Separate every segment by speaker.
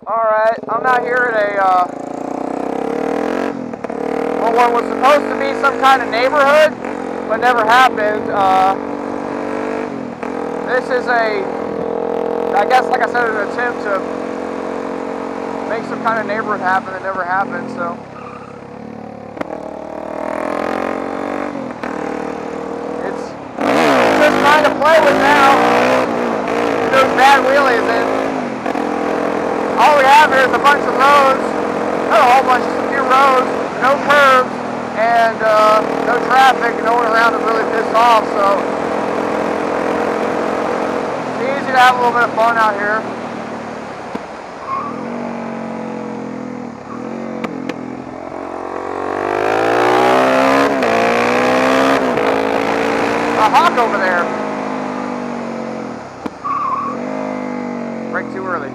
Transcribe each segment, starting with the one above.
Speaker 1: Alright, I'm out here at a, well, what was supposed to be some kind of neighborhood, but never happened. This is I guess, like I said, an attempt to make some kind of neighborhood happen that never happened, so. It's just trying to play with now. Those bad wheelies, and all we have here is a bunch of roads, not a whole bunch, just a few roads, no curves, and no traffic, no one around to really piss off, so it's easy to have a little bit of fun out here. A hawk over there. Brake too early.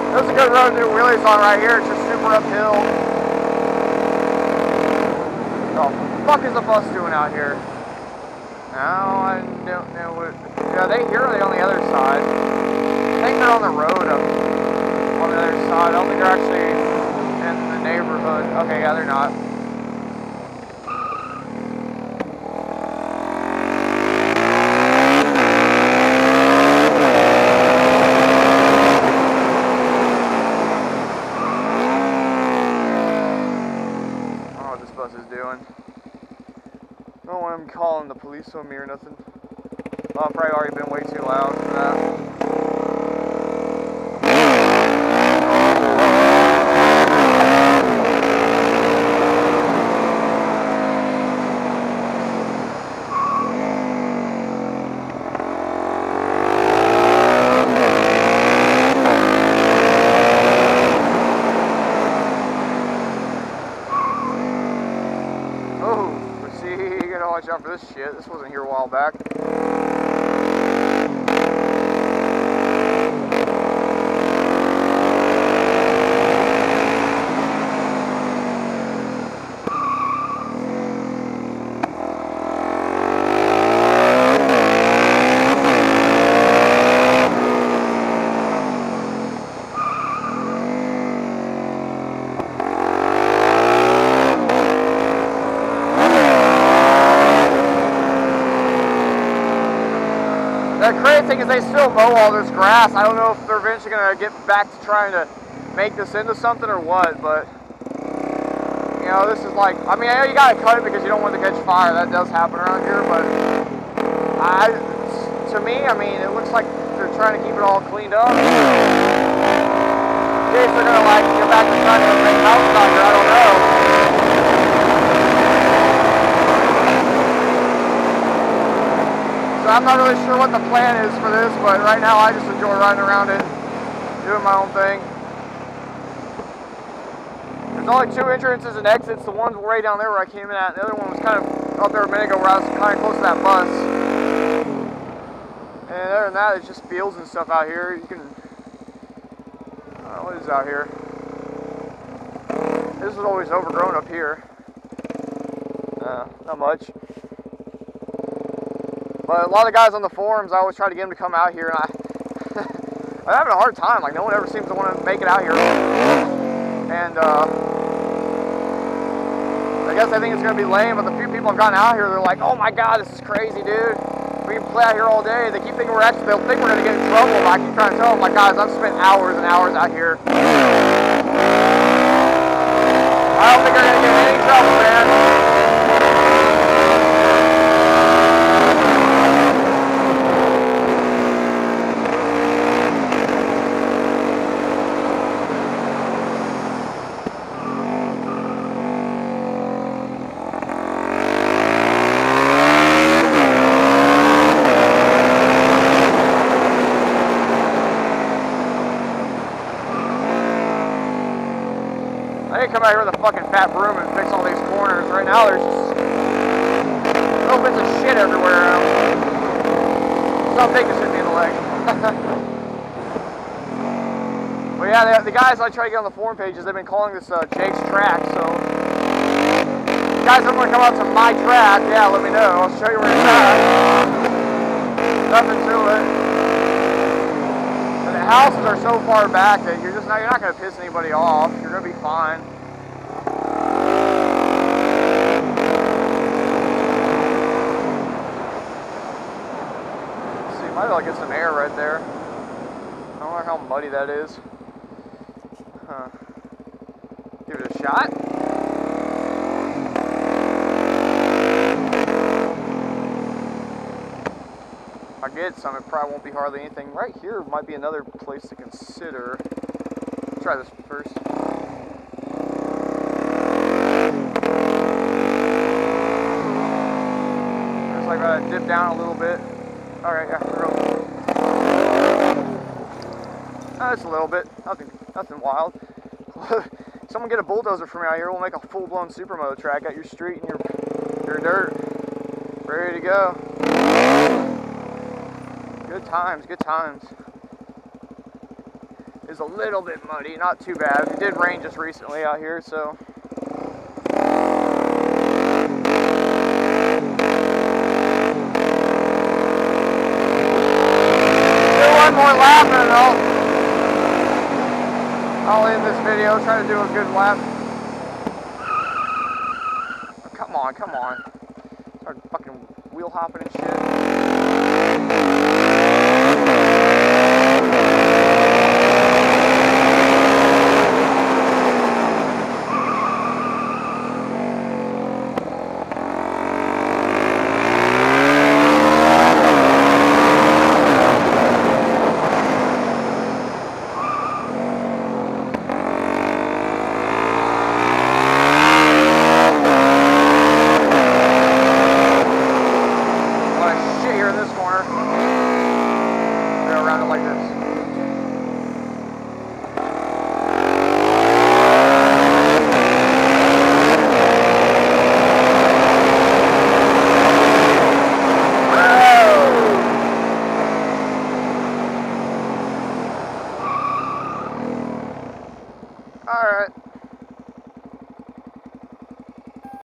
Speaker 1: There's a good road to do wheelies on right here. It's just super uphill. What the fuck is the bus doing out here? Now I don't know what. Yeah, here are they on the other side. I think they're on the road on the other side. I don't think they're actually in the neighborhood. Okay, yeah, they're not. I'm calling the police on me or nothing. Well, I've probably already been way too loud for that. Watch out for this shit. This wasn't here a while back. The crazy thing is they still mow all this grass. I don't know if they're eventually going to get back to trying to make this into something or what, but, you know, this is like, I mean, I know you got to cut it because you don't want it to catch fire. That does happen around here, but to me, I mean, it looks like they're trying to keep it all cleaned up. In case they're going to, like, go back to trying to make houses out here, I don't know. I'm not really sure what the plan is for this, but right now I just enjoy riding around it, doing my own thing. There's only 2 entrances and exits. The one's way down there where I came in at, and the other one was kind of up there a minute ago where I was kind of close to that bus. And other than that, it's just fields and stuff out here. You can, what is out here? This is always overgrown up here. Not much. But a lot of guys on the forums, I always try to get them to come out here, and I'm having a hard time. Like, no one ever seems to want to make it out here. And I guess I think it's going to be lame, but the few people have gotten out here, they're like, oh my god, this is crazy, dude. We can play out here all day. They keep thinking they'll think we're going to get in trouble, but I keep trying to tell them, like, guys, I've spent hours and hours out here. I don't think they're going to get in any trouble, man. I didn't come out here with a fucking fat broom and fix all these corners. Right now there's just little bits of shit everywhere. Some big just hit me in the leg. But yeah, the guys I try to get on the forum pages, they've been calling this Jake's track, so guys ever want to come out to my track, yeah, let me know. I'll show you where it's at. Nothing to it. And the houses are so far back that you're not going to piss anybody off. You're going to be fine. Let's see, might be able to get some air right there. I don't know how muddy that is. Huh. Give it a shot. If I get some, it probably won't be hardly anything. Right here might be another place to consider. Let's try this first. Just like that, dip down a little bit. Alright, yeah, that's a little bit. Nothing wild. Someone get a bulldozer for me out here. We'll make a full-blown supermoto track at your street and your dirt. Ready to go. Good times, good times. It's a little bit muddy, not too bad. It did rain just recently out here, so. Do one more lap and I'll end this video. Try to do a good lap. Oh, come on, come on. Start fucking wheel hopping and shit.